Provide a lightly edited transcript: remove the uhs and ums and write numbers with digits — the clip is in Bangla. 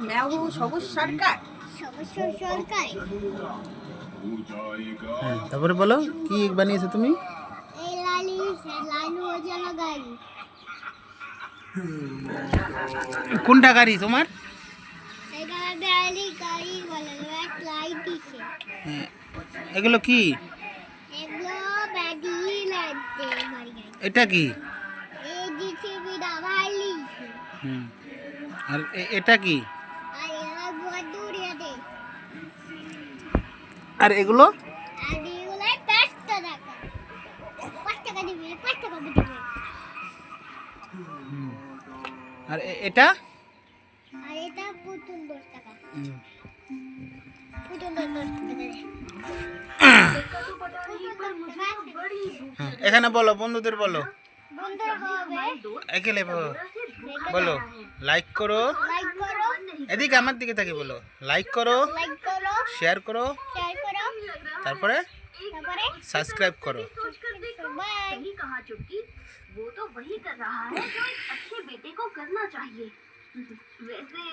मैं हूँ সবুজ সরকার। সরকার হ্যাঁ, তারপরে বলো কি বানিয়েছো তুমি? এই লালু ওজালা গাড়ি কোনটা গাড়ি তোমার? এটা ব্যালি গাড়ি বলে রেড লাইট দিছে হ্যাঁ, এগুলো কি? এগুলো ব্যাডি লাইট দে মারি গাড়ি এটা কি? এই জিসিবি দা ভালি হুম, আর এটা কি? আর এরা বহুত দূরে দে আর এগুলো? আর এগুলো 5 টাকা 5 টাকা দিবি 5 টাকা দিবি আর এটা? আর এটা পুতুল 10 টাকা পুতুল 10 টাকা দে হ্যাঁ, এখানে বলো বন্ধুদের বলো বন্ধু হবে একেলে বলো লাইক করো, লাইক করো এদিকে আমার দিকে তাকিয়ে বলো লাইক করো, শেয়ার করো, তারপরে তারপরে সাবস্ক্রাইব করো। বাই सही कहा चुटकी, वो तो वही कर रहा है जो एक अच्छे बेटे को करना चाहिए। वैसे